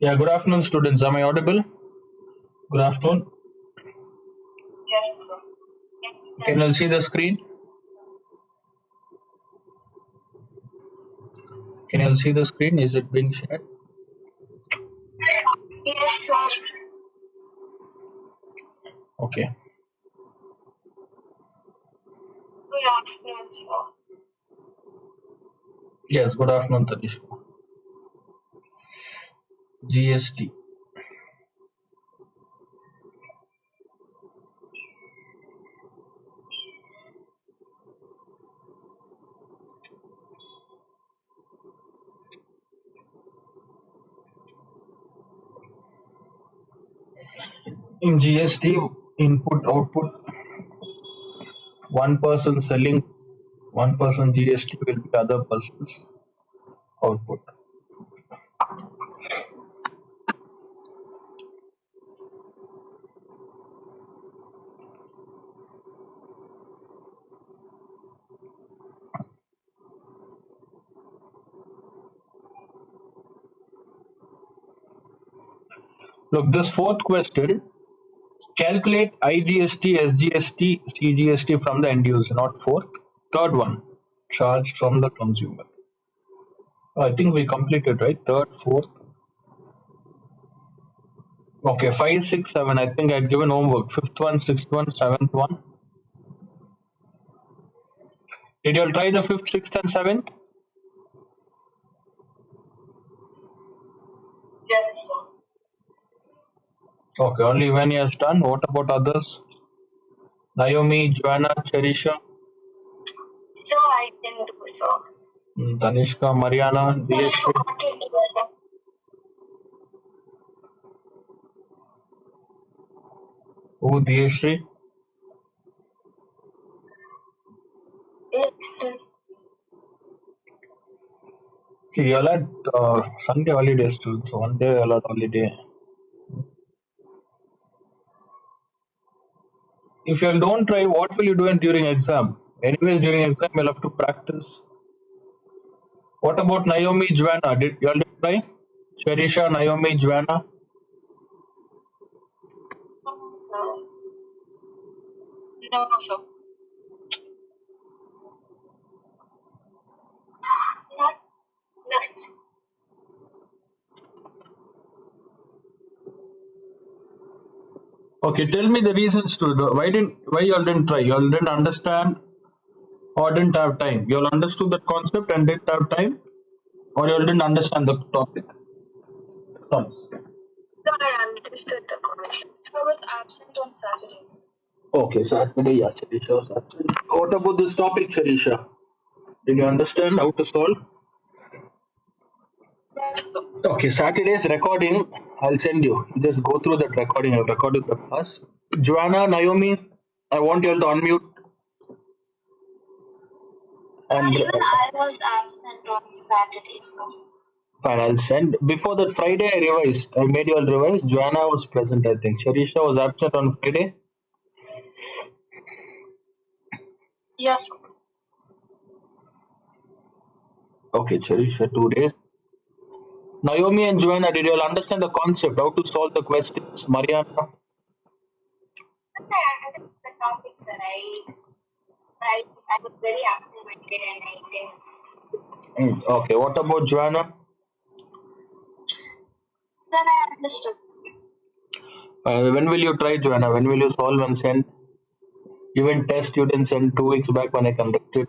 Yeah, good afternoon, students. Am I audible? Good afternoon. Yes, sir. Yes, sir. Can you see the screen? Can you see the screen? Is it being shared? Yes, sir. Okay. Good afternoon, sir. Yes, good afternoon, Tanishka. GST. In GST, input output, one person selling, one person GST will be other person's output. Look, this fourth question, calculate IGST, SGST, CGST from the end user, not fourth. Third one, charged from the consumer. I think we completed, right? Third, fourth. Okay, five, six, seven. I think I'd given homework. Fifth one, sixth one, seventh one. Did you all try the fifth, sixth, and seventh? Yes, sir. Okay, only when he has done. What about others? Naomi, Joanna, Cherisha, Sir, I didn't do, sir. Tanishka, Mariana, Sir, I Diyashri. forgot to do, sir. Who, Diyashri? Yes, See, you all had Sunday holidays too. So one day you all had holiday. If you all don't try, what will you do during exam? Anyways, during exam you'll have to practice. What about Naomi, Joanna? Did you all try? Cherisha, Naomi, Joanna. sir. No, sir. Not this. Okay, tell me the reasons to why you all didn't try? You all didn't understand or didn't have time. You all understood the concept and didn't have time, or you all didn't understand the topic. Sorry. Sir, I understood the question. I was absent on Saturday. Okay, Saturday, yeah, Charisha was absent. What about this topic, Charisha? Did you understand how to solve? Yes, sir. Okay, Saturday's recording, I'll send you. Just go through that recording. I've recorded the class. Joanna, Naomi, I want you all to unmute and Even I was absent on Saturday, sir. fine, I'll send. Before that Friday, I revised. I made you all revise. Joanna was present, I think. Charisha was absent on Friday. Yes, sir. Okay, Charisha, 2 days. Naomi and Joanna, did you all understand the concept? How to solve the questions? Mariana? Sir, I understood the topic, sir. I was very absent-minded and I didn't. Okay, what about Joanna? Sir, I understood. When will you try, Joanna? When will you solve and send? Even test you didn't send 2 weeks back when I conducted.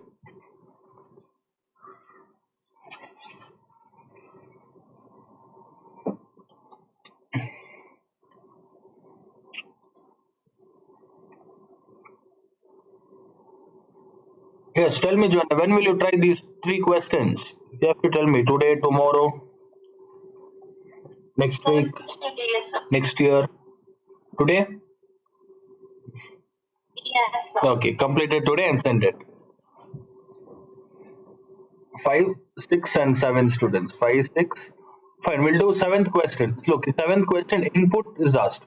Yes, tell me, Joanna, when will you try these 3 questions? You have to tell me today, tomorrow, next Sir, week, today, sir. next year. Today? Yes, sir. Okay, complete it today and send it. 5, 6, and 7 students. 5, 6. Fine, we'll do seventh question. Look, seventh question input is asked.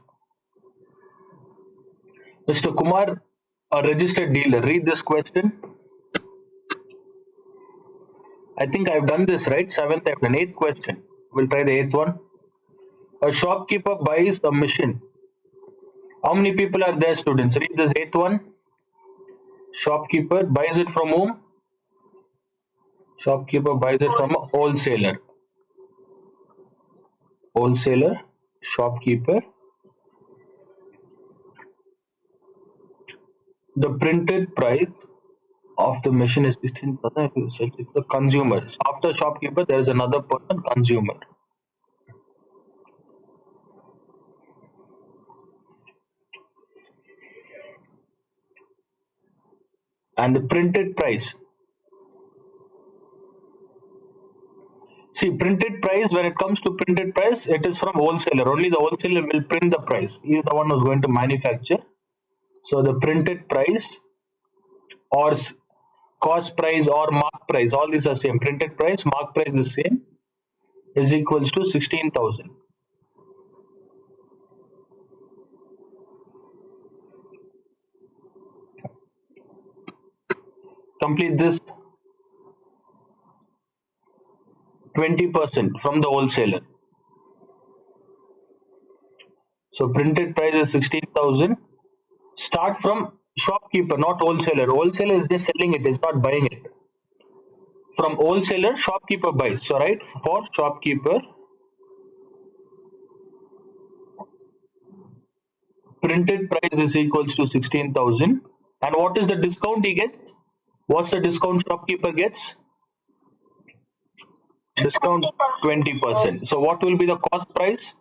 Mr. Kumar, a registered dealer, read this question. I think I've done this right. Seventh, I've done eighth question. We'll try the eighth one. A shopkeeper buys a machine. How many people are there, students? Read this eighth one. Shopkeeper buys it from whom? Shopkeeper buys it from a wholesaler. Wholesaler, shopkeeper. The printed price of the machine is 16%. The consumer. After shopkeeper, there is another person, consumer. And the printed price. See, printed price, when it comes to printed price, it is from wholesaler. Only the wholesaler will print the price. He is the one who's going to manufacture. So the printed price or cost price or mark price, all these are same. Printed price, mark price is same, is equals to 16,000. Complete this. 20% from the wholesaler. So printed price is 16,000. Start from shopkeeper, not wholesaler. Wholesaler is just selling it, is not buying it. From wholesaler, shopkeeper buys. So right, for shopkeeper, printed price is equals to 16,000. And what is the discount he gets? What's the discount shopkeeper gets? Discount 20%. So what will be the cost price?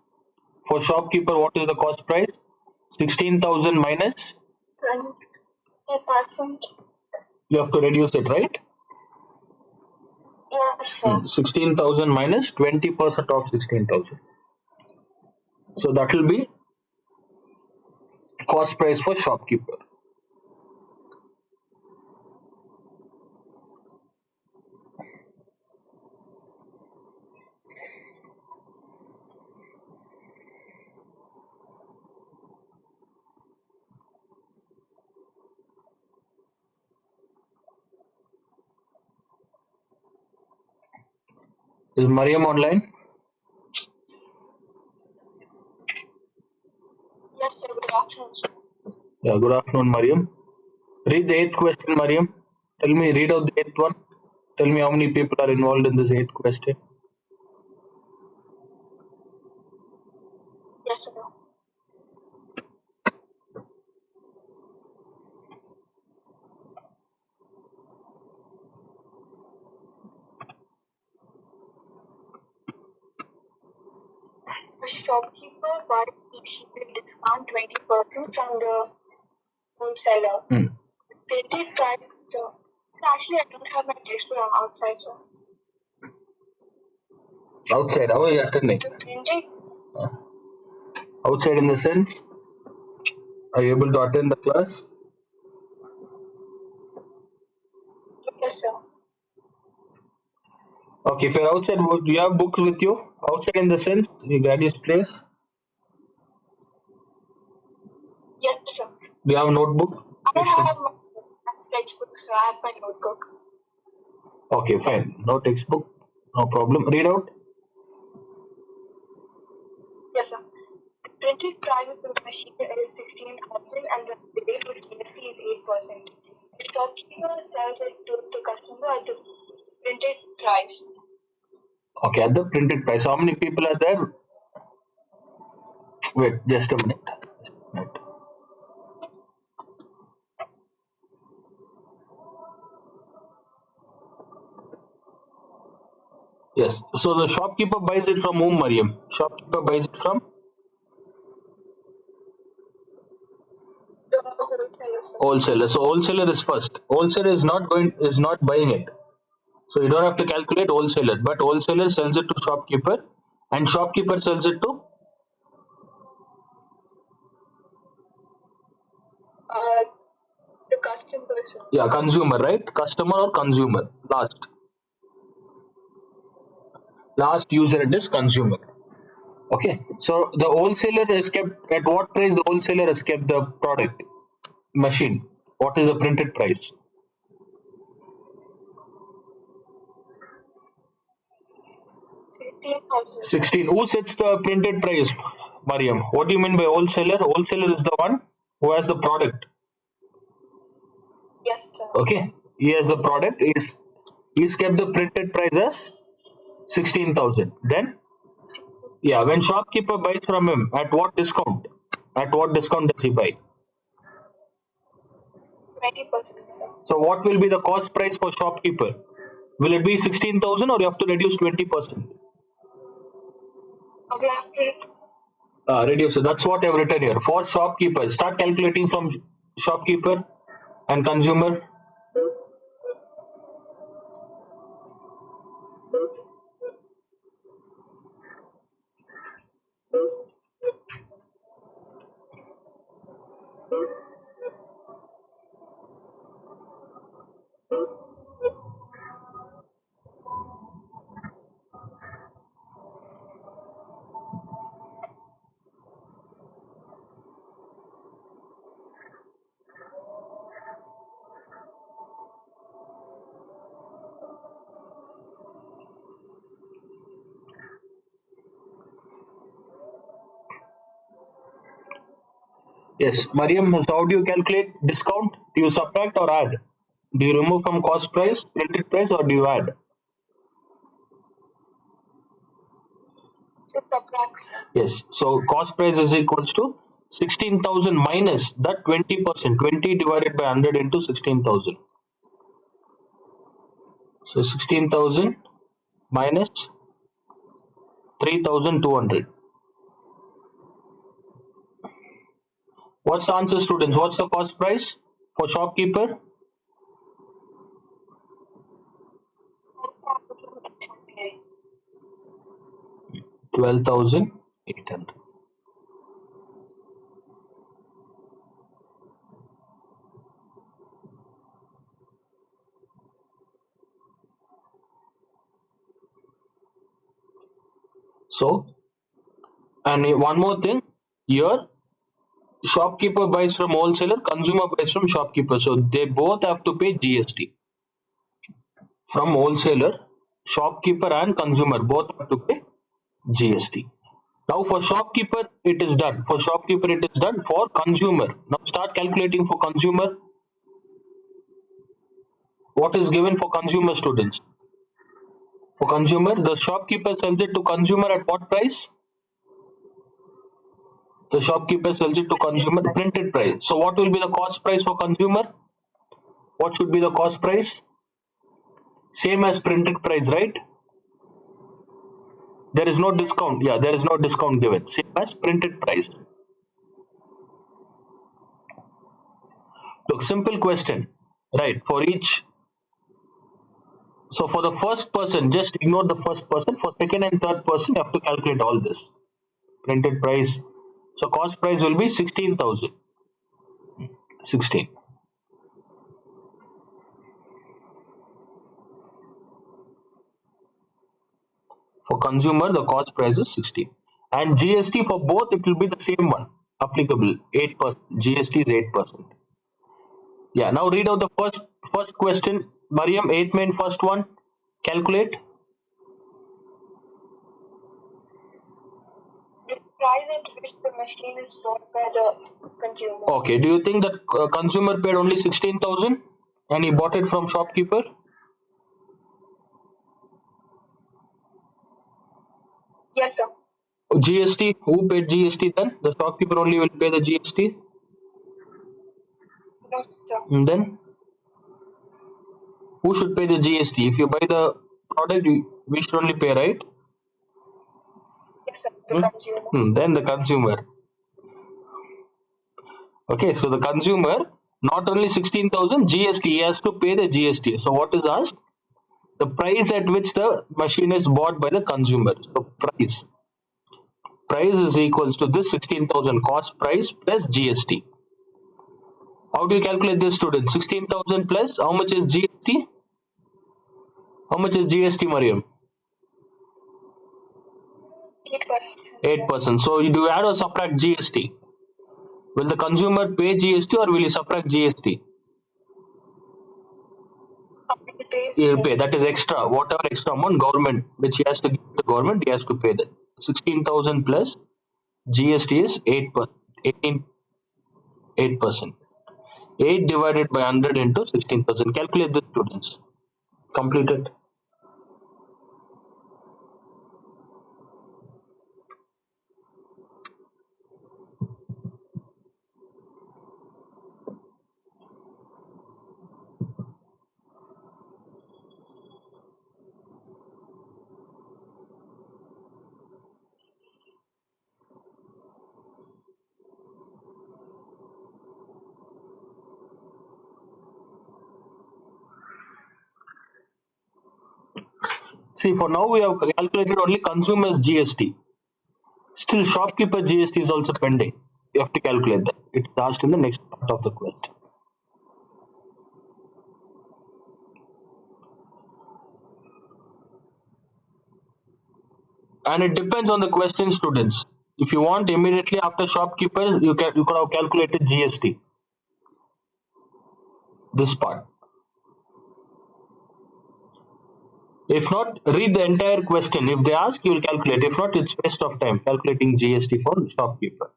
For shopkeeper, what is the cost price? 16,000 minus? 20%. You have to reduce it, right? Yes, sir. 16,000 minus 20% of 16,000. So that will be cost price for shopkeeper. Is Mariam online? Yes, sir. Good afternoon, sir. Yeah, good afternoon, Mariam. Read the eighth question, Mariam. Tell me, read out the eighth one. Tell me how many people are involved in this eighth question. Yes, sir. The shopkeeper buys each with discount 20% from the wholesaler. Printed price, sir. So actually, I don't have my textbook on outside, sir. Outside, how are you attending? The printed, Outside in the sense, are you able to attend the class? yes, sir. Okay, if you're outside, do you have books with you? Outside in the sense, your graduate place? Yes, sir. Do you have a notebook? I don't have my textbook, sir. I have my notebook. Okay, fine. No textbook, no problem. Read out. Yes, sir. The printed price of the machine is 16,000 and the rate with GST is 8%. The shopkeeper sells it to the customer at the printed price. Okay, at the printed price. How many people are there? Wait, just a minute. Yes. So the shopkeeper buys it from whom, Mariam? Shopkeeper buys it from The wholesaler, sir. wholesaler. So wholesaler is first. Wholesaler is not buying it. So you don't have to calculate wholesaler, but wholesaler sells it to shopkeeper, and shopkeeper sells it to The customer, sir. yeah consumer, right? Customer or consumer. Last user it is consumer. Okay. So the wholesaler is kept at what price? The wholesaler has kept the product machine. What is the printed price? 16,000. 16. Who sets the printed price, Mariam? What do you mean by wholesaler? Wholesaler is the one who has the product. Yes, sir. Okay. He has the product. He's kept the printed price as 16,000. Then, yeah, when shopkeeper buys from him, at what discount? At what discount does he buy? 20%, sir. So, what will be the cost price for shopkeeper? Will it be 16,000 or you have to reduce 20%? We have to Reduce. So that's what I've written here. For shopkeeper, start calculating from shopkeeper and consumer. Yes, Mariam, so how do you calculate discount? Do you subtract or add? Do you remove from cost price, printed price, or do you add? subtract. Yes, so cost price is equals to 16,000 minus that 20%, 20 divided by 100 into 16,000. So 16,000 minus 3,200. What's the answer, students? What's the cost price for shopkeeper? 12,800. So, and one more thing, here shopkeeper buys from wholesaler, consumer buys from shopkeeper. So they both have to pay GST. From wholesaler, shopkeeper and consumer both have to pay GST. Now for shopkeeper it is done. For shopkeeper it is done. For consumer, now start calculating for consumer. What is given for consumer, students? For consumer, the shopkeeper sells it to consumer at what price? The shopkeeper sells it to consumer printed price. So what will be the cost price for consumer? What should be the cost price? Same as printed price, right? There is no discount. Yeah, there is no discount given. Same as printed price. Look, simple question, right? For each. So for the first person, just ignore the first person. For second and third person, you have to calculate all this. Printed price. So cost price will be 16,000. 16. For consumer, the cost price is 16. And GST for both, it will be the same one. Applicable, 8%. GST is 8%. Yeah, now read out the first question. Mariam, 8th main first one. Calculate. The price at which the machine is bought by the consumer. Okay, do you think that consumer paid only 16,000 and he bought it from shopkeeper? Yes, sir. GST, who paid GST then? The shopkeeper only will pay the GST? No, sir. And then? Who should pay the GST? If you buy the product, we should only pay, right? Yes, sir. The consumer. Then the consumer. Okay, so the consumer, not only 16,000 GST, he has to pay the GST. So what is asked? The price at which the machine is bought by the consumer. So price is equals to this 16,000 cost price plus GST. How do you calculate this, student? 16,000 plus how much is GST? How much is GST, Mariam? 8%. 8%. So do you add or subtract GST? Will the consumer pay GST or will he subtract GST? He'll pay. That is extra. Whatever extra amount government which he has to give to government, he has to pay that. 16,000 plus GST is 8%. 8%. 8 divided by 100 into 16,000. Calculate this, students. Completed. See, for now we have calculated only consumers GST. Still, shopkeeper GST is also pending. You have to calculate that. It's asked in the next part of the question. And it depends on the question, students. If you want immediately after shopkeeper, you could have calculated GST. This part. If not, read the entire question. If they ask, you will calculate. If not, it's waste of time calculating GST for shopkeeper.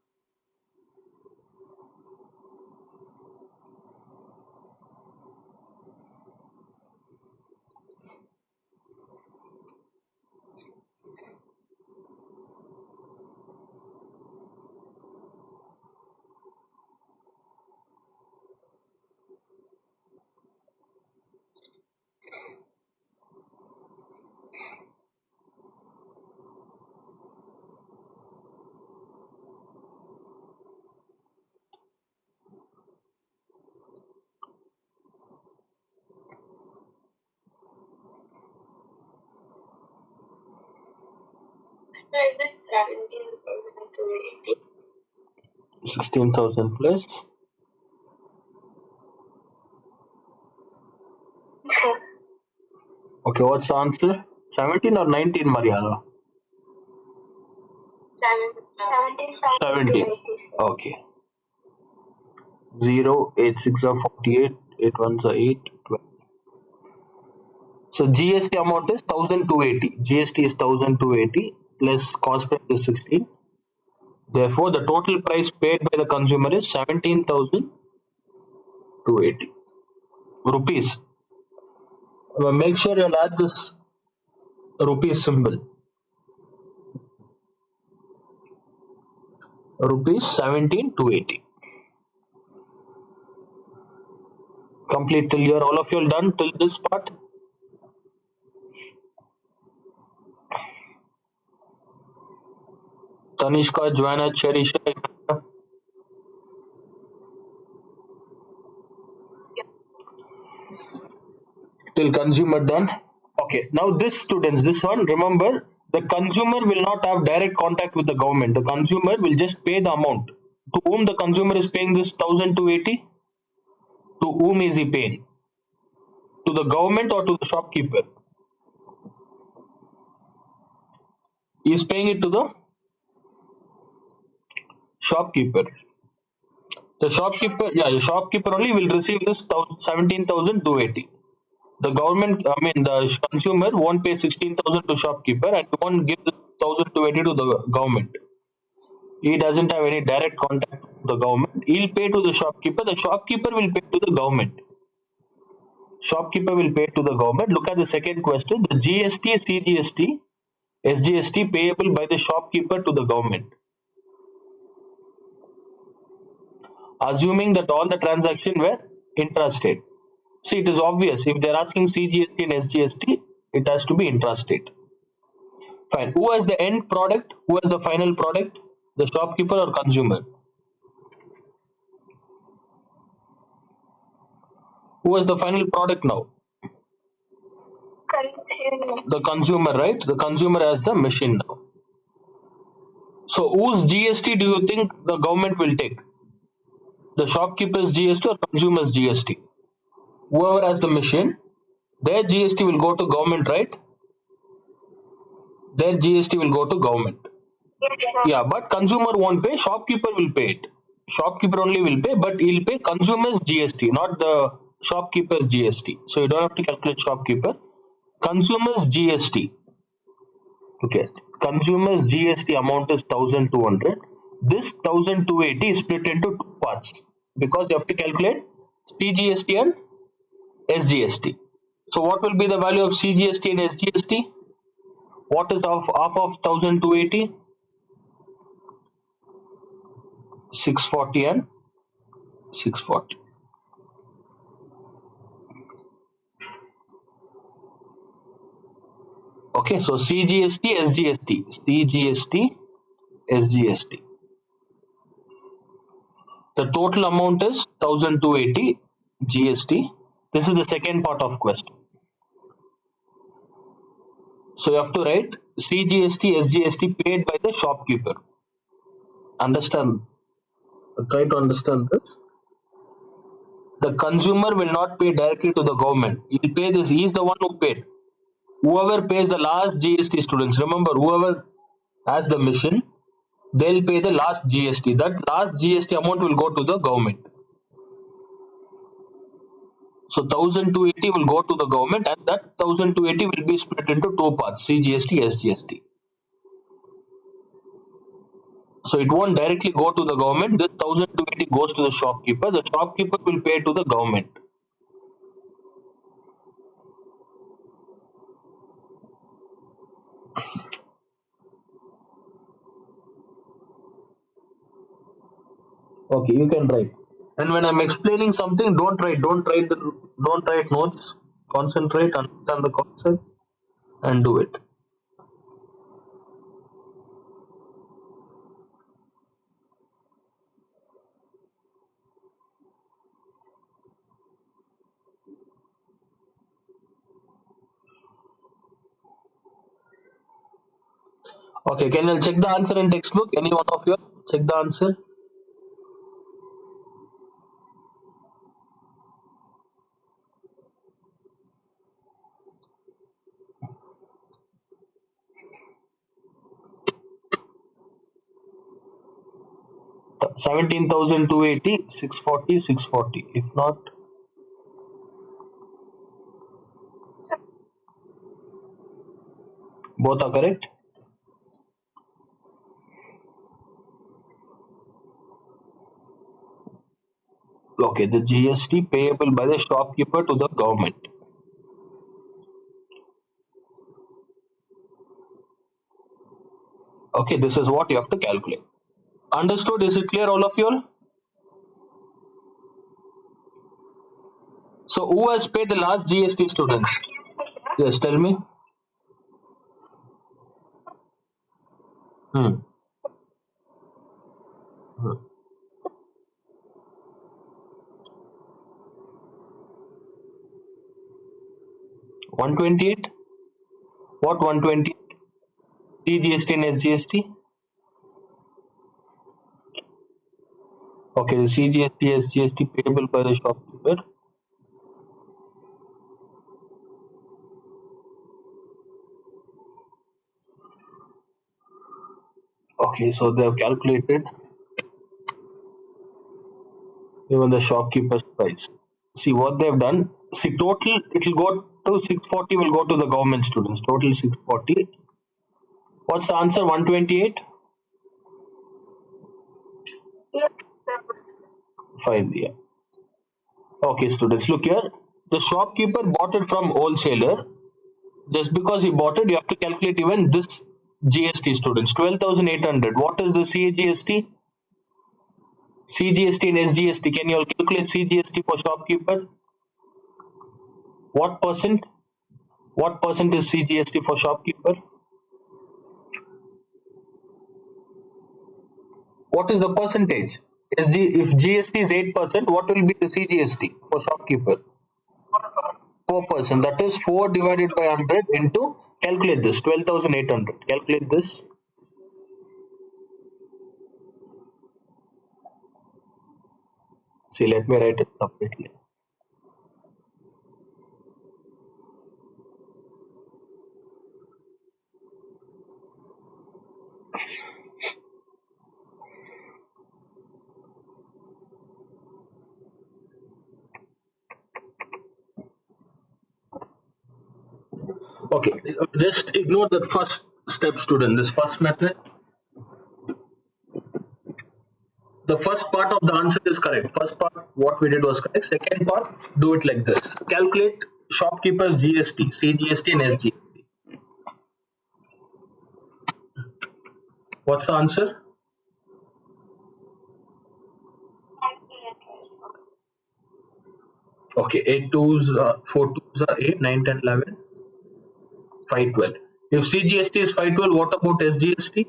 Is it 17,280? 16,000 plus. Okay, what's the answer? 17 or 19, Mariana? 17. Okay. 0, 8, 6 are 48, 8 1s are 8, 12. So GST amount is 1,280. GST is 1,280 plus cost price is 16. Therefore, the total price paid by the consumer is 17,280 rupees. Make sure you'll add this rupees symbol. Rupees 17,280. Complete till here. All of you are done till this part. Tanishka, Joanna, Cherisha. Till consumer done. Okay, now this, students, this one, remember, the consumer will not have direct contact with the government. The consumer will just pay the amount. To whom the consumer is paying this 1,280? To whom is he paying? To the government or to the shopkeeper? He is paying it to the shopkeeper. The shopkeeper, yeah, the shopkeeper only will receive this 17,280. The government, the consumer won't pay 16,000 to shopkeeper and won't give the 1,280 to the government. He doesn't have any direct contact with the government. He'll pay to the shopkeeper. The shopkeeper will pay to the government. Shopkeeper will pay to the government. Look at the second question. The GST, CGST, SGST payable by the shopkeeper to the government. Assuming that all the transactions were intrastate. See, it is obvious. If they're asking CGST and SGST, it has to be intrastate. Fine. Who has the end product? Who has the final product? The shopkeeper or consumer? Who has the final product now? Consumer. The consumer, right? The consumer has the machine now. So whose GST do you think the government will take? The shopkeeper's GST or consumer's GST? Whoever has the machine, their GST will go to government, right? Their GST will go to government. Yeah, but consumer won't pay, shopkeeper will pay it. Shopkeeper only will pay, but he'll pay consumer's GST, not the shopkeeper's GST. So you don't have to calculate shopkeeper. Consumer's GST. Okay. Consumer's GST amount is 1200. This 1280 is split into two parts because you have to calculate CGST and SGST. So what will be the value of CGST and SGST? What is half of 1280? 640 and 640. Okay, so CGST, SGST, CGST, SGST. The total amount is 1280 GST. This is the second part of question. So you have to write CGST, SGST paid by the shopkeeper. Understand? Try to understand this. The consumer will not pay directly to the government. He'll pay this. He is the one who paid. Whoever pays the last GST, students, remember, whoever has the mission, they'll pay the last GST. That last GST amount will go to the government. So 1280 will go to the government, and that 1280 will be split into two parts: CGST, SGST. So it won't directly go to the government. This 1280 goes to the shopkeeper. The shopkeeper will pay to the government. Okay, you can write. And when I'm explaining something, don't write. Don't write notes. Concentrate, understand the concept, and do it. Okay, can you check the answer in textbook? Any one of you check the answer? Seventeen thousand two 640, 640. If not, both are correct. Okay, the GST payable by the shopkeeper to the government. Okay, this is what you have to calculate. Understood? Is it clear, all of you all? So who has paid the last GST, students? Yes, tell me. Hmm. 128? What 120? CGST and SGST? Okay, the CGST, SGST payable by the shopkeeper. Okay, so they have calculated even the shopkeeper's price. See what they have done. See, total it will go to 640 will go to the government, students. Total 640. What's the answer? 128? Yes. 5, yeah. Okay, students, look here. The shopkeeper bought it from wholesaler. Just because he bought it, you have to calculate even this GST, students. 12,800. What is the CGST? CGST and SGST. Can you all calculate CGST for shopkeeper? What percent? What percent is CGST for shopkeeper? What is the percentage? If GST is 8%, what will be the CGST for shopkeeper? 4%. That is 4 divided by 100 into, calculate this, 12,800. Calculate this. See, let me write it separately. Okay, just ignore that first step, student. This first method, the first part of the answer is correct. First part, what we did was correct. Second part, do it like this. Calculate shopkeeper's GST, CGST and SGST. What's the answer? Okay, 8 twos, 4 twos are 8, 9, 10, 11, 5, 12. If CGST is 512, what about SGST?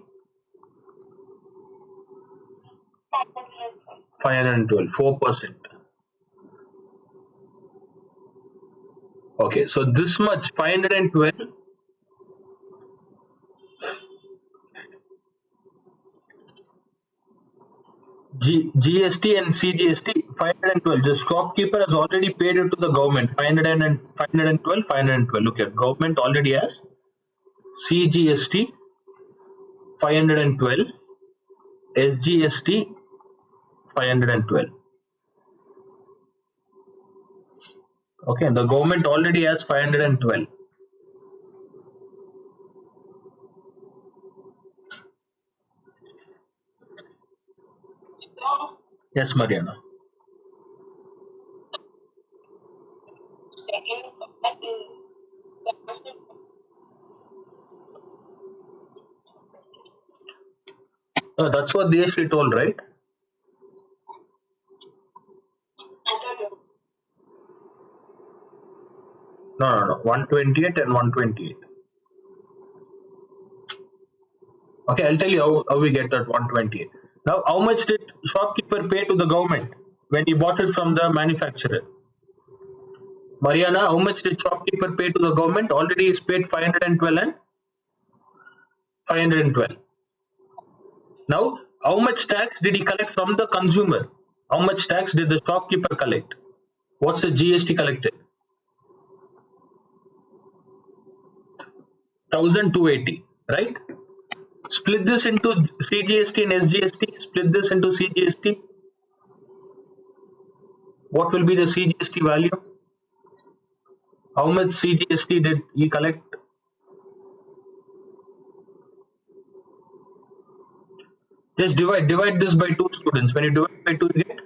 512, 4%. Okay, so this much 512 GST and CGST 512. The shopkeeper has already paid it to the government 512, 512. Look at government already has CGST 512, SGST 512. Okay, the government already has 512. Yes, Mariana. That's what they actually told, right? No. 128 and 128. Okay, I'll tell you how we get that 128. Now, how much did shopkeeper pay to the government when he bought it from the manufacturer? Mariana, how much did shopkeeper pay to the government? Already he's paid 512 and 512. Now, how much tax did he collect from the consumer? How much tax did the shopkeeper collect? What's the GST collected? 1280, right? Split this into CGST and SGST. Split this into CGST. What will be the CGST value? How much CGST did he collect? Just divide this by 2, students. When you divide by 2, you get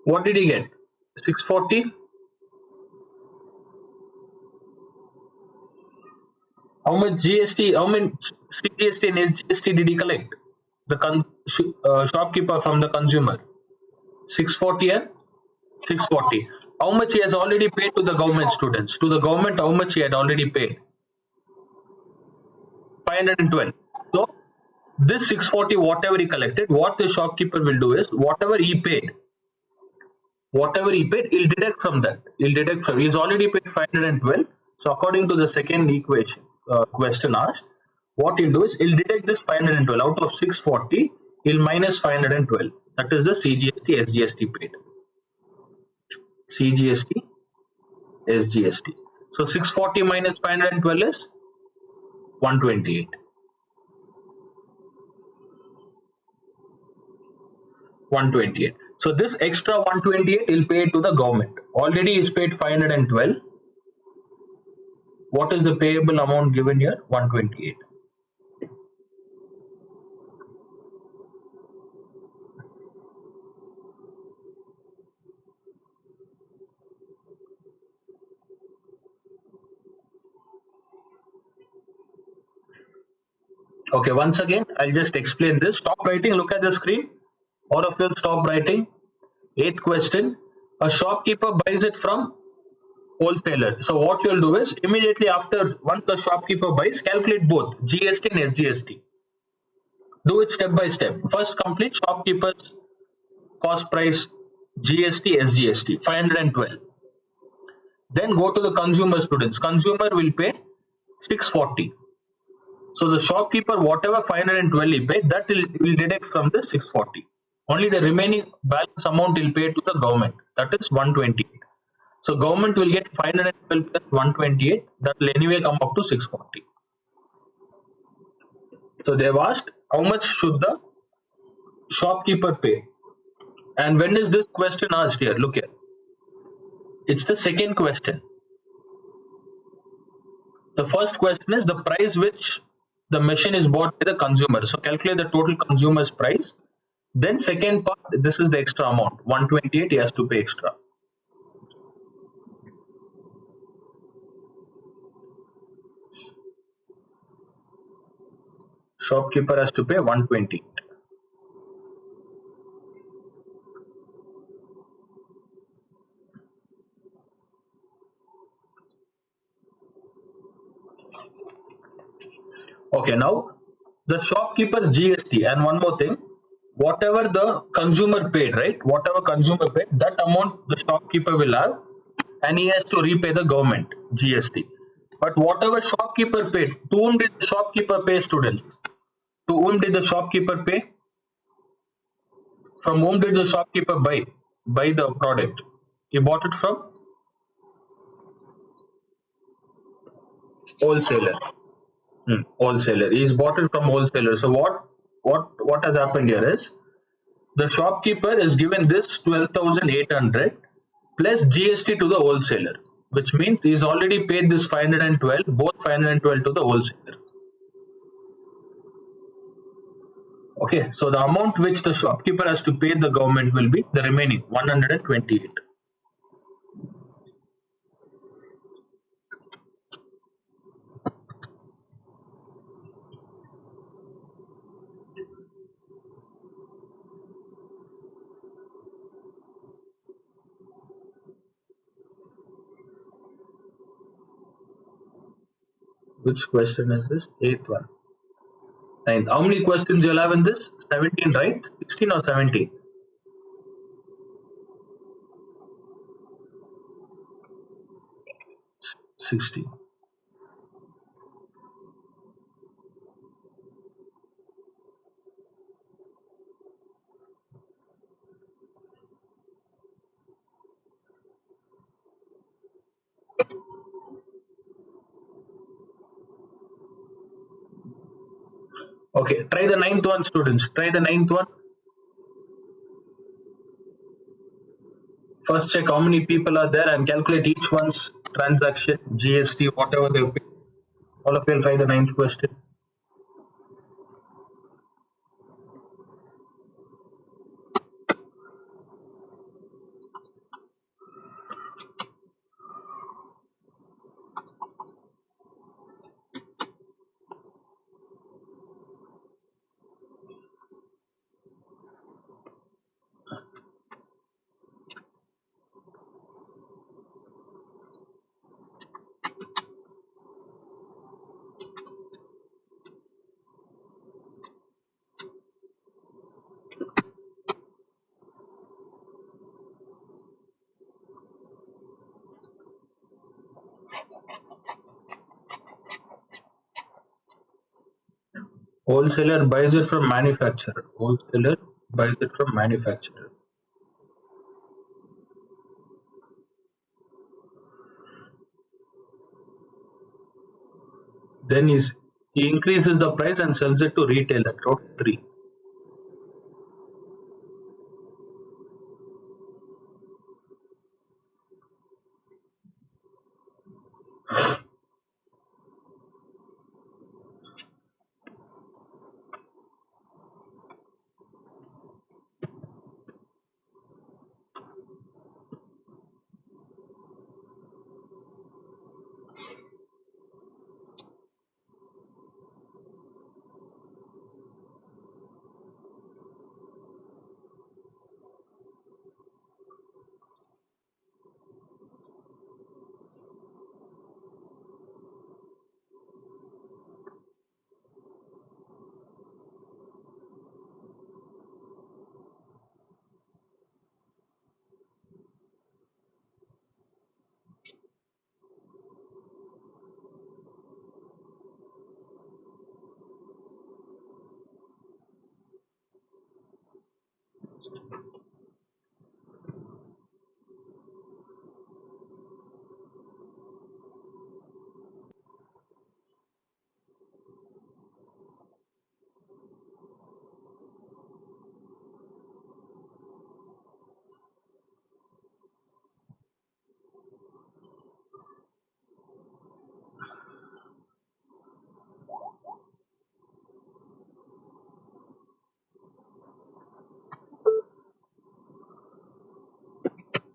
what did he get? 640. How much GST? How much CGST and SGST did he collect? The shopkeeper from the consumer. 640 and 640. How much he has already paid to the government, students? To the government, how much he had already paid? 512. So this 640, whatever he collected, what the shopkeeper will do is whatever he paid, he'll deduct from that. He's already paid 512. So according to the second equation question asked, what he'll do is he'll deduct this 512 out of 640. He'll minus 512. That is the CGST SGST paid. CGST SGST. So 640 minus 512 is 128. 128. So this extra 128 he'll pay to the government. Already he's paid 512. What is the payable amount given here? 128. Okay, once again, I'll just explain this. Stop writing, look at the screen. All of you stop writing. 8th question. A shopkeeper buys it from wholesaler. So what you'll do is immediately after, once the shopkeeper buys, calculate both GST and SGST. Do it step by step. First, complete shopkeeper's cost price GST SGST 512. Then go to the consumer, students. Consumer will pay 640. So the shopkeeper, whatever 512 he paid, that will deduct from the 640. Only the remaining balance amount will pay to the government. That is 128. So government will get 512 plus 128. That will anyway come up to 640. So they've asked how much should the shopkeeper pay. And when is this question asked here? Look here. It's the second question. The first question is the price which the machine is bought by the consumer. So calculate the total consumer's price. Then second part, this is the extra amount, 128 he has to pay extra. Shopkeeper has to pay 120. Okay, now the shopkeeper's GST, and one more thing, whatever the consumer paid, right? Whatever consumer paid, that amount the shopkeeper will have, and he has to repay the government GST. But whatever shopkeeper paid, to whom did the shopkeeper pay, students? To whom did the shopkeeper pay? From whom did the shopkeeper buy the product? He bought it from wholesaler. Wholesaler. He's bought it from wholesaler. So what has happened here is the shopkeeper is given this 12,800 plus GST to the wholesaler, which means he's already paid this 512, both 512 to the wholesaler. Okay, so the amount which the shopkeeper has to pay the government will be the remaining 128. Which question is this? Eighth one. Ninth. How many questions you'll have in this? 17, right? 16 or 17? 16. Okay, try the ninth one, students. Try the ninth one. First, check how many people are there and calculate each one's transaction, GST, whatever they pay. All of you will try the ninth question. Wholesaler buys it from manufacturer. Wholesaler buys it from manufacturer. Then he increases the price and sells it to retailer. Total 3.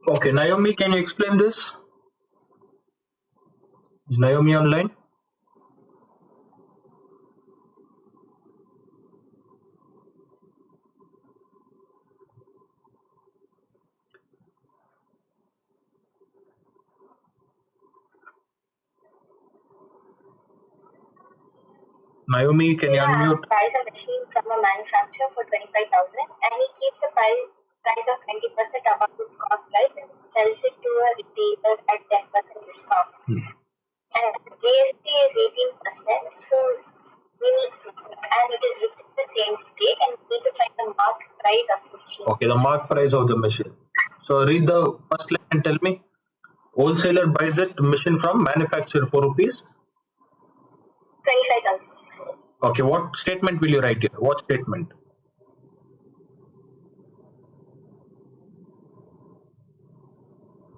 Okay, Naomi, can you explain this? Is Naomi online? Naomi, can you unmute? Buys a machine from a manufacturer for 25,000 and he keeps the price of 20% above his cost price and sells it to a retailer at 10% discount. And GST is 18%, so we need and it is within the same state and we need to find the market price of the machine. Okay, the mark price of the machine. So read the first line and tell me. Wholesaler buys it machine from manufacturer for rupees. 25,000. Okay, what statement will you write here? What statement?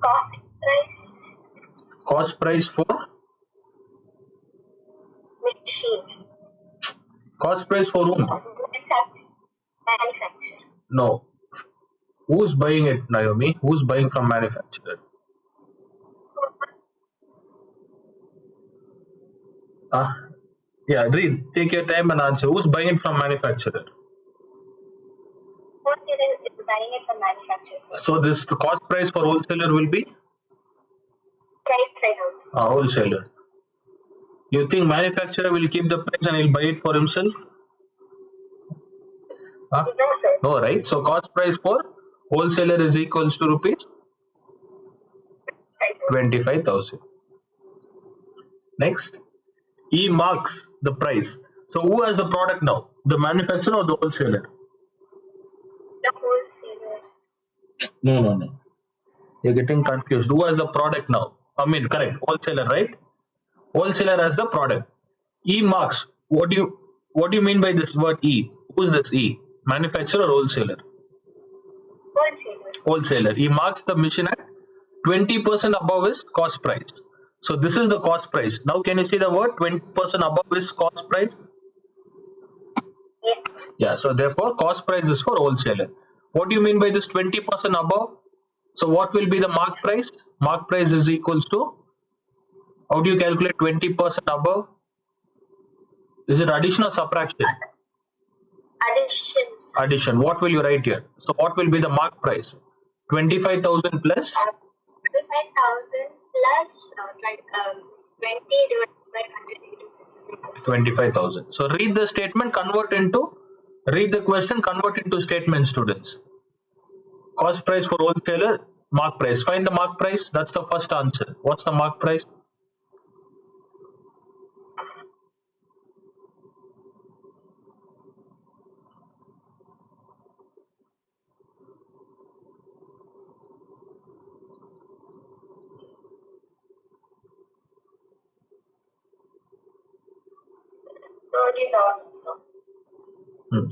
Cost price. Cost price for Machine. cost price for whom? Manufacturer. No. Who's buying it, Naomi? Who's buying from manufacturer? Yeah, read. Take your time and answer. Who's buying it from manufacturer? Wholesaler is buying it from manufacturer. So this the cost price for wholesaler will be 25,000. Wholesaler. You think manufacturer will keep the price and he'll buy it for himself? No, sir. No, right? So cost price for wholesaler is equals to rupees 25,000. Next, he marks the price. So who has the product now? The manufacturer or the wholesaler? The wholesaler. No. You're getting confused. Who has the product now? I mean, correct. Wholesaler, right? Wholesaler has the product. E marks. What do you mean by this word E? Who's this E? Manufacturer or wholesaler? Wholesaler. He marks the machine at 20% above his cost price. So this is the cost price. Now can you see the word 20% above his cost price? Yes. Yeah, so therefore cost price is for wholesaler. What do you mean by this 20% above? So what will be the mark price? Mark price is equals to, how do you calculate 20% above? Is it addition or subtraction? Additions. Addition. What will you write here? So what will be the mark price? 25,000 plus 25,000 plus 20 divided by 100. 25,000. So read the statement, read the question, convert into statement, students. Cost price for wholesaler, mark price. Find the mark price. That's the first answer. What's the mark price?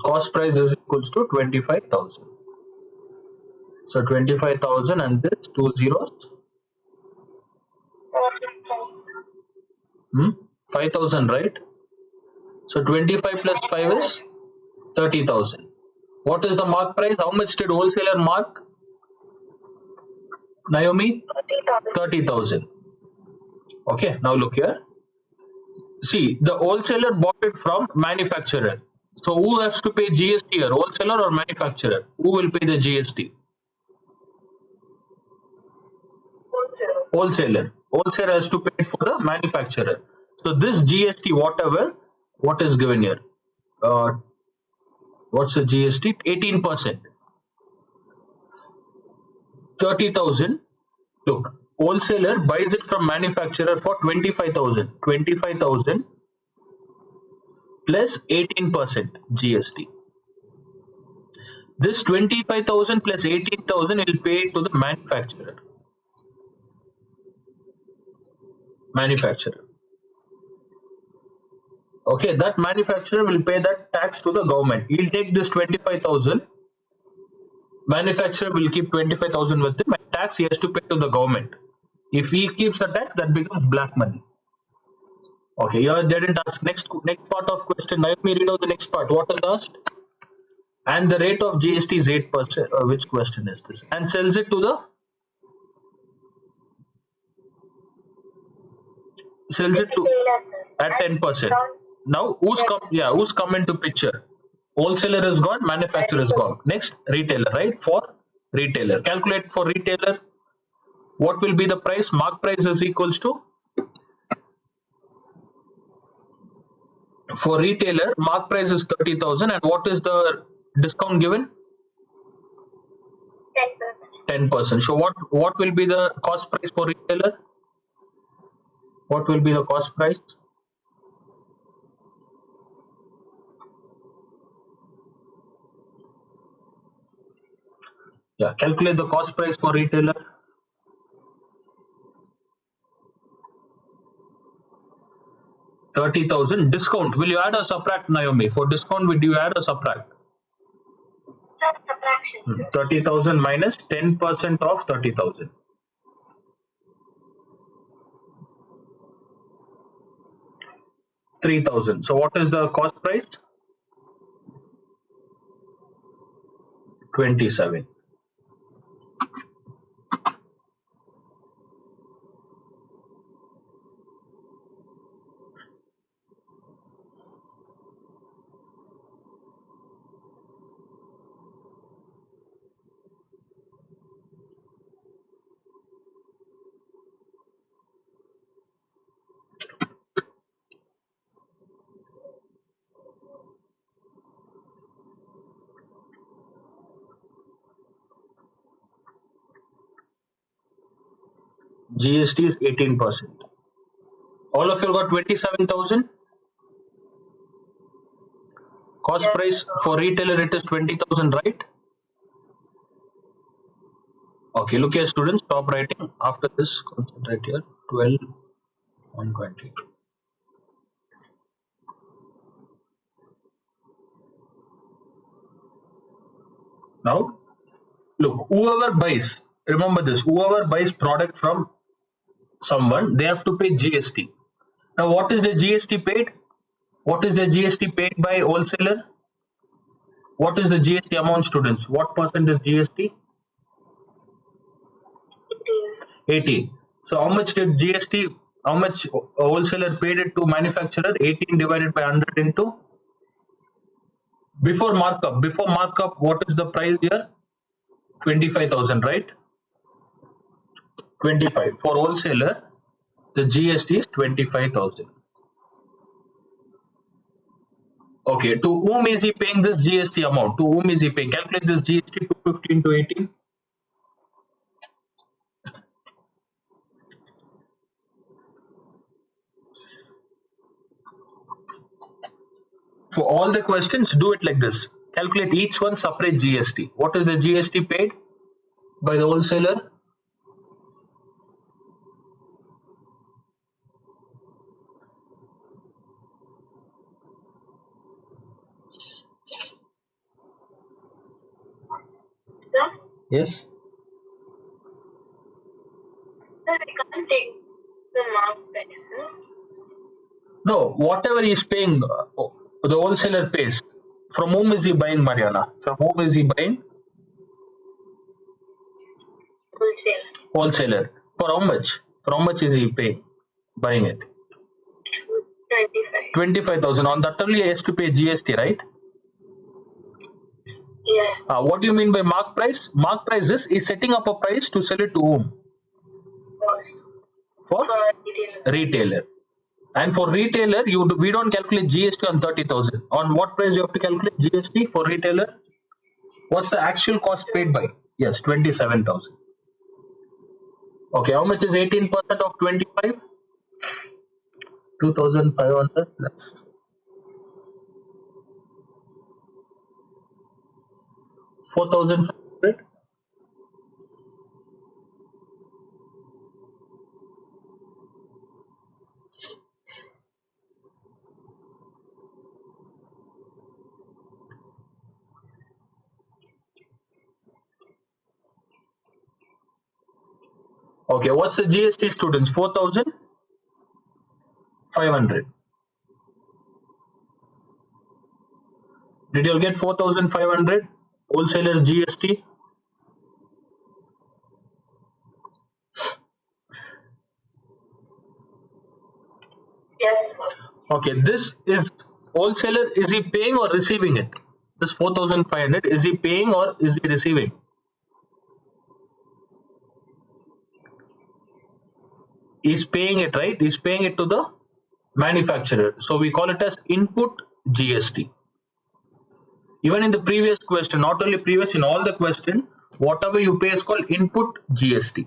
Cost price is equals to 25,000. So 25,000 and this 2 zeros. 5,000, right? So 25 plus 5 is 30,000. What is the mark price? How much did wholesaler mark? Naomi? 30,000. Okay, now look here. See, the wholesaler bought it from manufacturer. So who has to pay GST here? Wholesaler or manufacturer? Who will pay the GST? Wholesaler. Wholesaler has to pay it for the manufacturer. So this GST, what is given here? What's the GST? 18%. 30,000. Look, wholesaler buys it from manufacturer for 25,000. 25,000 plus 18% GST. This 25,000 plus 18,000 will pay to the manufacturer. Okay, that manufacturer will pay that tax to the government. He'll take this 25,000. Manufacturer will keep 25,000 with him, and tax he has to pay to the government. If he keeps the tax, that becomes black money. Okay, you didn't ask. Next part of question. Let me read out the next part. What is asked? And the rate of GST is 8%. Which question is this? And sells it to the at 10%. Now who's come into picture? Wholesaler is gone, manufacturer is gone. Next, retailer, right? For retailer, calculate for retailer. What will be the price? Mark price is equals to, for retailer, mark price is 30,000, and what is the discount given? 10%. So what will be the cost price for retailer? What will be the cost price? Yeah, calculate the cost price for retailer. 30,000. Discount. Will you add or subtract, Naomi? For discount, will you add or subtract? Subtraction. 30,000 minus 10% of 30,000. 3,000. So what is the cost price? 27. GST is 18%. All of you got 27,000. Cost price for retailer, it is 20,000, right? Okay, look here, students. Stop writing. After this, concentrate here. 12, 120. Now, look, whoever buys, remember this, whoever buys product from someone, they have to pay GST. Now, what is the GST paid? What is the GST paid by wholesaler? What is the GST amount, students? What percent is GST? 80. So how much did GST, how much wholesaler paid it to manufacturer? 18 divided by 100 into, before markup, what is the price here? 25,000, right? 25. For wholesaler, the GST is 25,000. Okay, to whom is he paying this GST amount? To whom is he paying? Calculate this GST, 250 into 18. For all the questions, do it like this. Calculate each one separate GST. What is the GST paid by the wholesaler? Yes. Sir, we can't take the mark price. No, whatever he is paying, the wholesaler pays. From whom is he buying, Mariana? From whom is he buying? Wholesaler. For how much? For how much is he paying? Buying it? 25,000. On that only he has to pay GST, right? Yes. What do you mean by mark price? Mark price is setting up a price to sell it to whom? For retailer. And for retailer, we don't calculate GST on 30,000. On what price you have to calculate GST for retailer? What's the actual cost paid by? Yes, 27,000. Okay, how much is 18% of 25? 2,500 plus. 4,500. Okay, what's the GST, students? 4,500. Did you all get 4,500? Wholesalers GST. Yes. Okay, this is wholesaler. Is he paying or receiving it? This 4,500. Is he paying or is he receiving? He's paying it, right? He's paying it to the manufacturer. So we call it as input GST. Even in the previous question, not only previous, in all the question, whatever you pay is called input GST.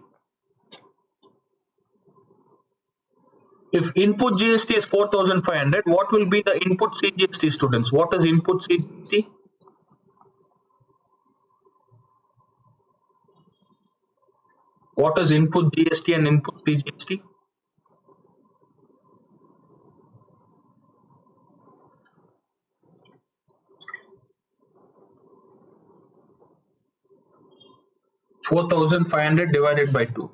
If input GST is 4,500, what will be the input CGST, students? What is input CGST? What is input GST and input CGST? $4,500 divided by 2.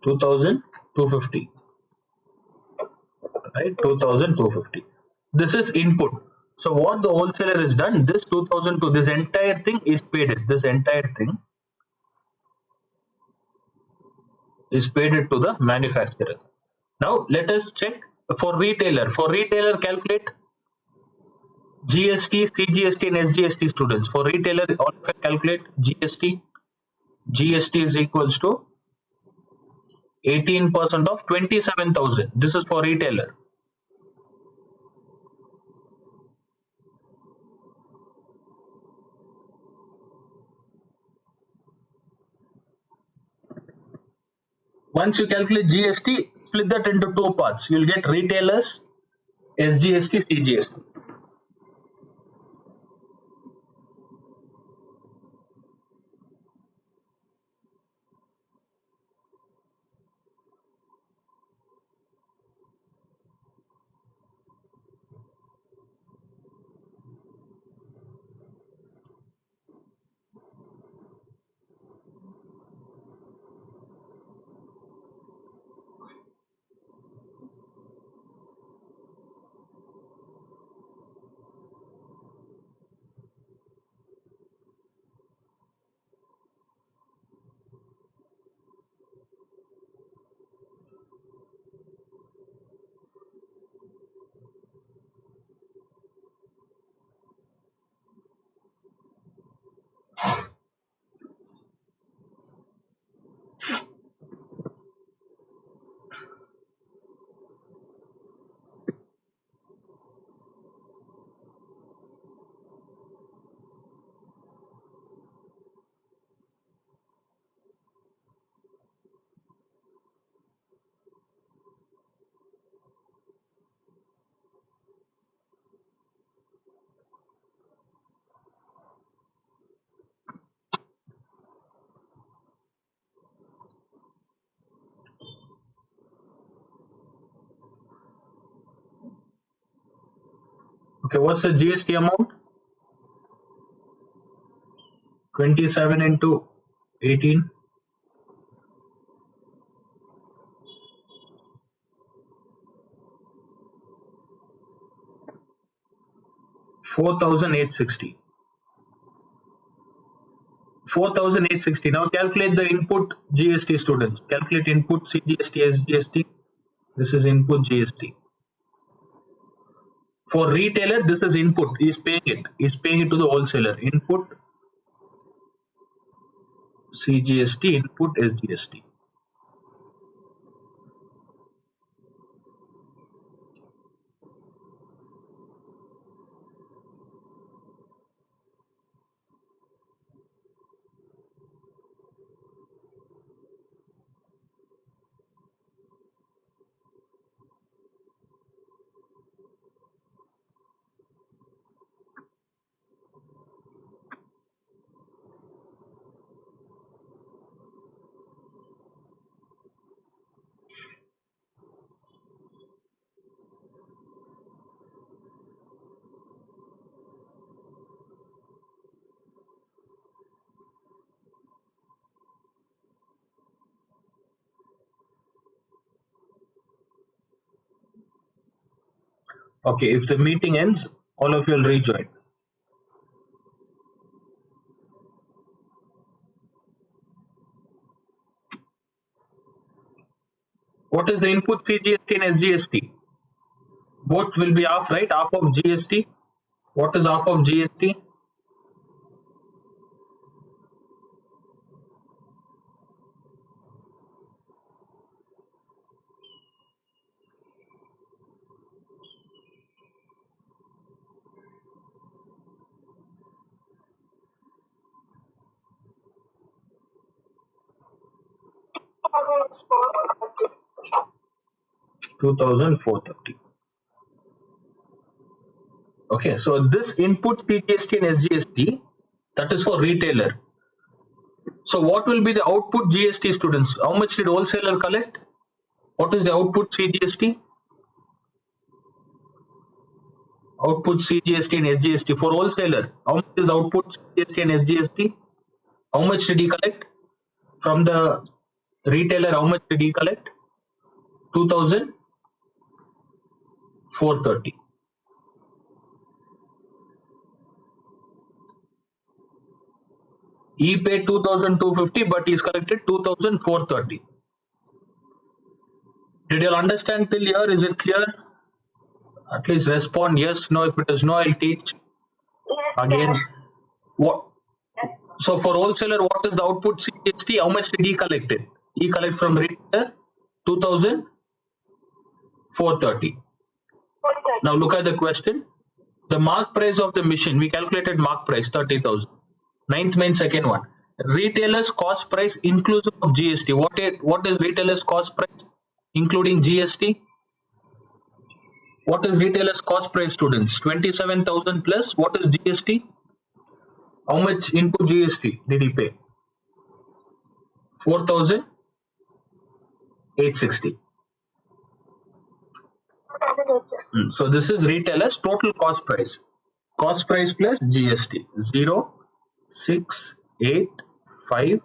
2,250. Right? 2,250. This is input. So what the wholesaler has done, this 2,002, this entire thing is paid. This entire thing is paid it to the manufacturer. Now let us check for retailer. For retailer, calculate GST, CGST, and SGST, students. For retailer, all of you calculate GST. GST is equals to 18% of 27,000. This is for retailer. Once you calculate GST, split that into two parts. You'll get retailers, SGST, CGST. Okay, what's the GST amount? 27 into 18. 4,860. 4,860. Now calculate the input GST, students. Calculate input CGST, SGST. This is input GST. For retailer, this is input. He's paying it. He's paying it to the wholesaler. Input CGST, input SGST. Okay, if the meeting ends, all of you will rejoin. What is the input CGST and SGST? Both will be half, right? Half of GST. What is half of GST? $2,430. 2,430. Okay, so this input CGST and SGST, that is for retailer. So what will be the output GST, students? How much did wholesaler collect? What is the output CGST? Output CGST and SGST for wholesaler. How much is output CGST and SGST? How much did he collect? From the retailer, how much did he collect? 2,430. He paid 2,250, but he's collected 2,430. Did you all understand till here? Is it clear? At least respond yes, no. If it is no, I'll teach Yes, again. sir. What? Yes. So for wholesaler, what is the output CGST? How much did he collect it? He collect from retailer 2,430. Now look at the question. The mark price of the machine, we calculated mark price 30,000. Ninth main second one. Retailer's cost price inclusive of GST. What is retailer's cost price including GST? What is retailer's cost price, students? 27,000 plus. What is GST? How much input GST did he pay? 4,860. So this is retailer's total cost price. Cost price plus GST 0, 6, 8, 5,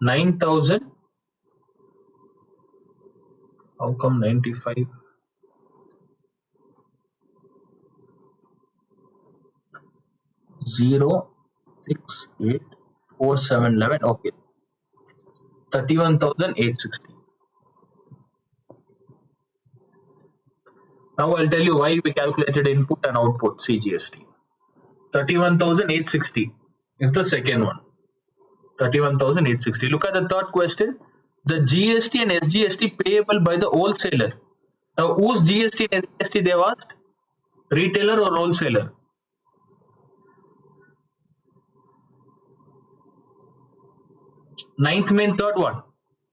9,000. How come 95? 0, 6, 8, 4, 7, 11. Okay. 31,860. Now I'll tell you why we calculated input and output CGST. 31,860 is the second one. 31,860. Look at the third question. The GST and SGST payable by the wholesaler. Now, whose GST and SGST they have asked? Retailer or wholesaler? Ninth main third one.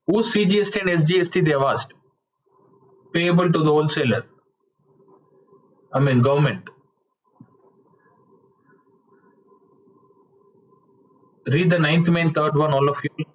Whose CGST and SGST they have asked? Payable to the wholesaler. I mean government. Read the ninth main third one, all of you.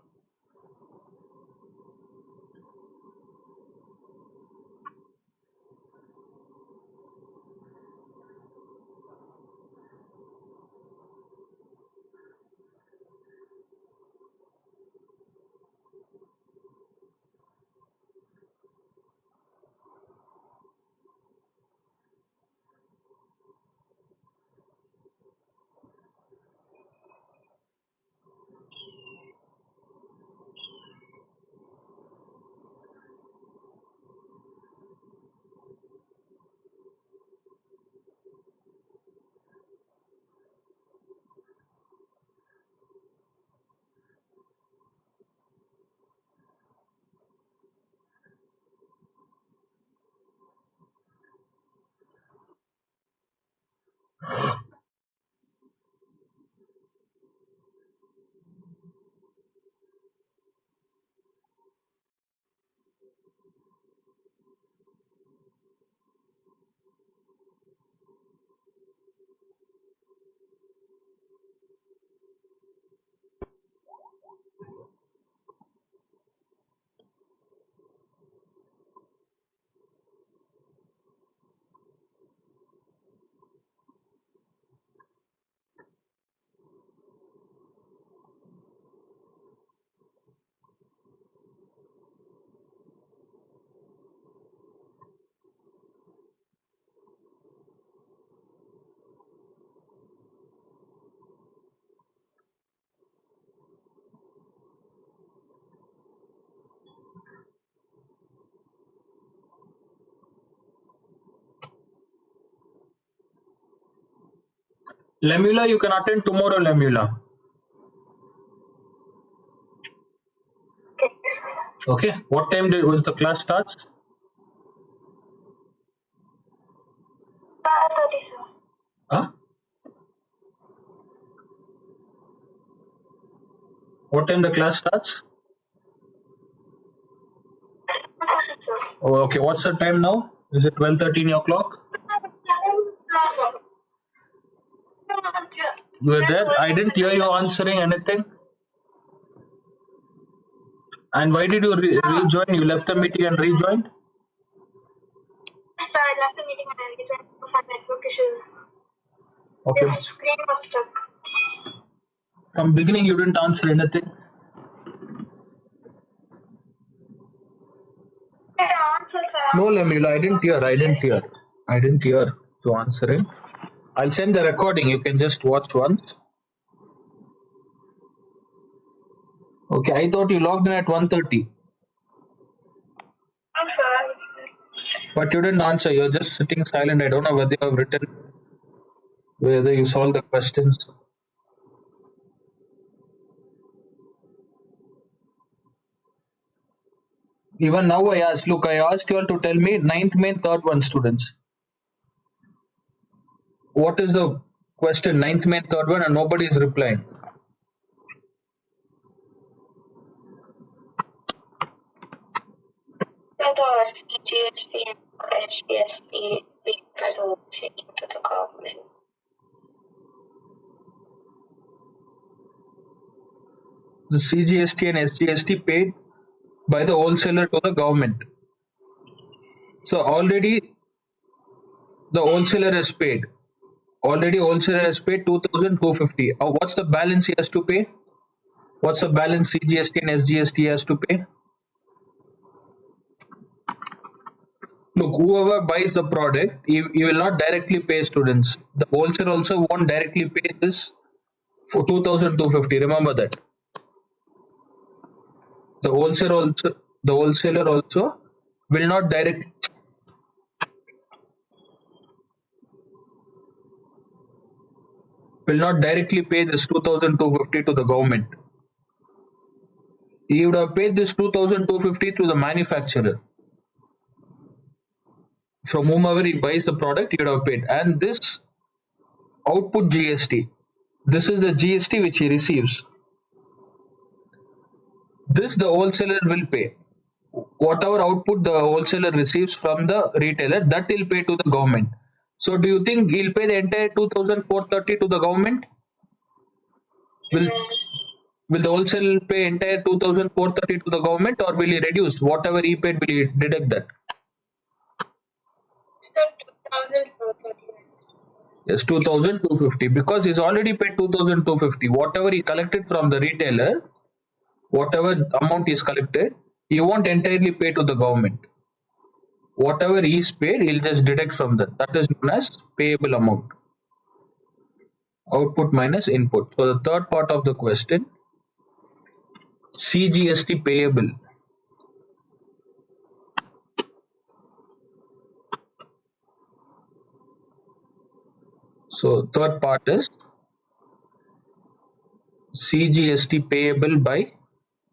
Lemula, you can attend tomorrow, Lemula. Okay. Okay. What time will the class starts? 5:30, sir. Huh? What time the class starts? 5:30, sir. Oh, okay. What's the time now? Is it 12:30 in your clock? You were there. I didn't hear you answering anything. And why did you rejoin? You left the meeting and rejoined? Sir, I left the meeting and I rejoined because I had network issues. Okay. The screen was stuck. From beginning, you didn't answer anything. No, Lemula, I didn't hear. I didn't hear you answering. I'll send the recording. You can just watch once. Okay, I thought you logged in at 1:30. I'm sorry. But you didn't answer. You're just sitting silent. I don't know whether you have written, whether you solved the questions. Even now I asked, look, I asked you all to tell me ninth main, third one students. What is the question? Ninth main, third one, and nobody is replying. The GST and GST resolution to the government. The CGST and SGST paid by the wholesaler to the government. So already the wholesaler has paid. Already wholesaler has paid 2,250. What's the balance he has to pay? What's the balance CGST and SGST has to pay? Look, whoever buys the product, he will not directly pay students. The wholesaler also won't directly pay this for 2,250. Remember that. The wholesaler also will not directly pay this 2,250 to the government. He would have paid this 2,250 to the manufacturer. From whomever he buys the product, he would have paid. And this output GST, this is the GST which he receives. This the wholesaler will pay. Whatever output the wholesaler receives from the retailer, that he'll pay to the government. So do you think he'll pay the entire 2,430 to the government? Will Will the wholesaler pay entire 2,430 to the government, or will he reduce whatever he paid? Will he deduct that? So 2,430. Yes, 2,250, because he's already paid 2,250. Whatever he collected from the retailer, whatever amount is collected, he won't entirely pay to the government. Whatever he's paid, he'll just deduct from that. That is known as payable amount. Output minus input. So the third part of the question, CGST payable. So third part is CGST payable by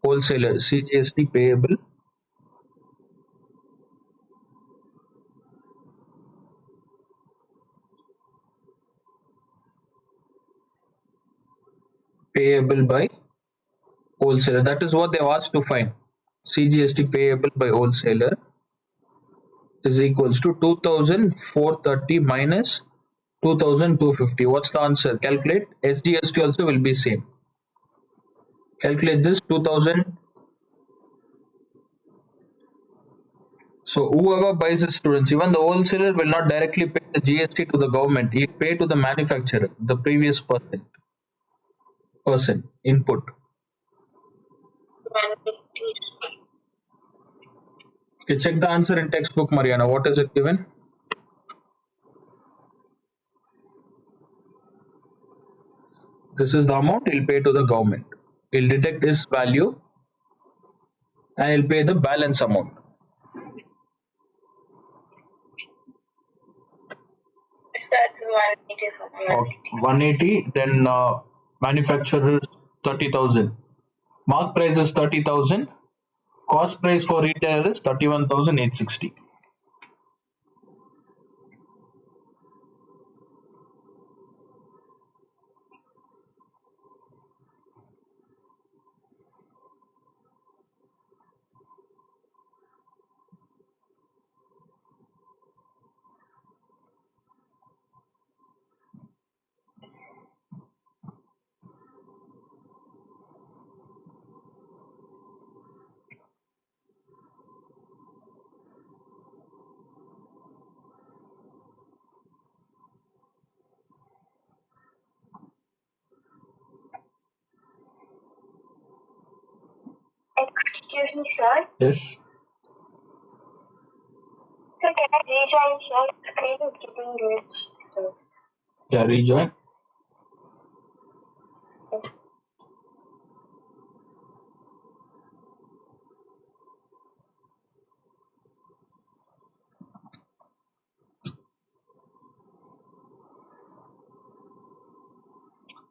wholesaler. CGST payable by wholesaler. That is what they have asked to find. CGST payable by wholesaler is equals to 2,430 minus 2,250. What's the answer? Calculate. SGST also will be same. Calculate this 2,000. So whoever buys the students, even the wholesaler will not directly pay the GST to the government. He pay to the manufacturer, the previous person input. Okay, check the answer in textbook, Mariana. What is it given? This is the amount he'll pay to the government. He'll deduct this value and he'll pay the balance amount. That's 180. Okay, 180. Then manufacturer is 30,000. Mark price is 30,000. Cost price for retailer is 31,860. Excuse me, sir. Yes. Sir, can I rejoin, sir? Screen is getting glitch, sir. Yeah, rejoin. Yes.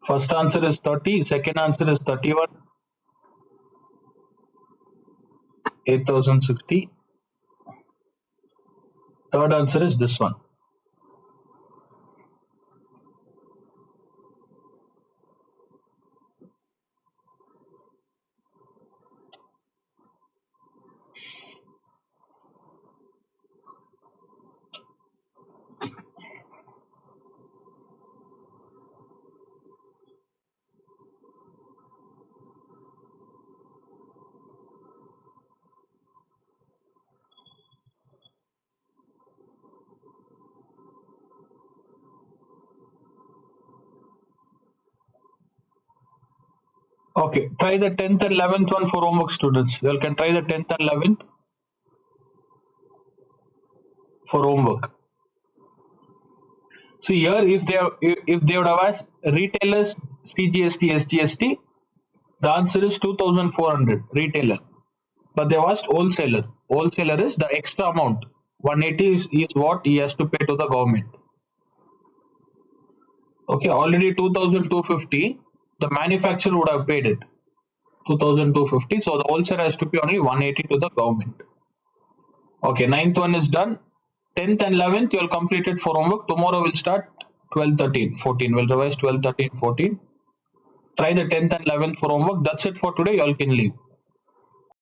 First answer is 30. Second answer is 31. 8,060. Third answer is this one. Okay, try the 10th and 11th one for homework students. You all can try the 10th and 11th for homework. See here, if they would have asked retailers CGST SGST, the answer is 2,400 retailer. But they asked wholesaler. Wholesaler is the extra amount. 180 is what he has to pay to the government. Okay, already 2,250. The manufacturer would have paid it 2,250. So the wholesaler has to pay only 180 to the government. Okay, ninth one is done. 10th and 11th, you will complete it for homework. Tomorrow we'll start 12, 13, 14. We'll revise 12, 13, 14. Try the 10th and 11th for homework. That's it for today. You all can leave.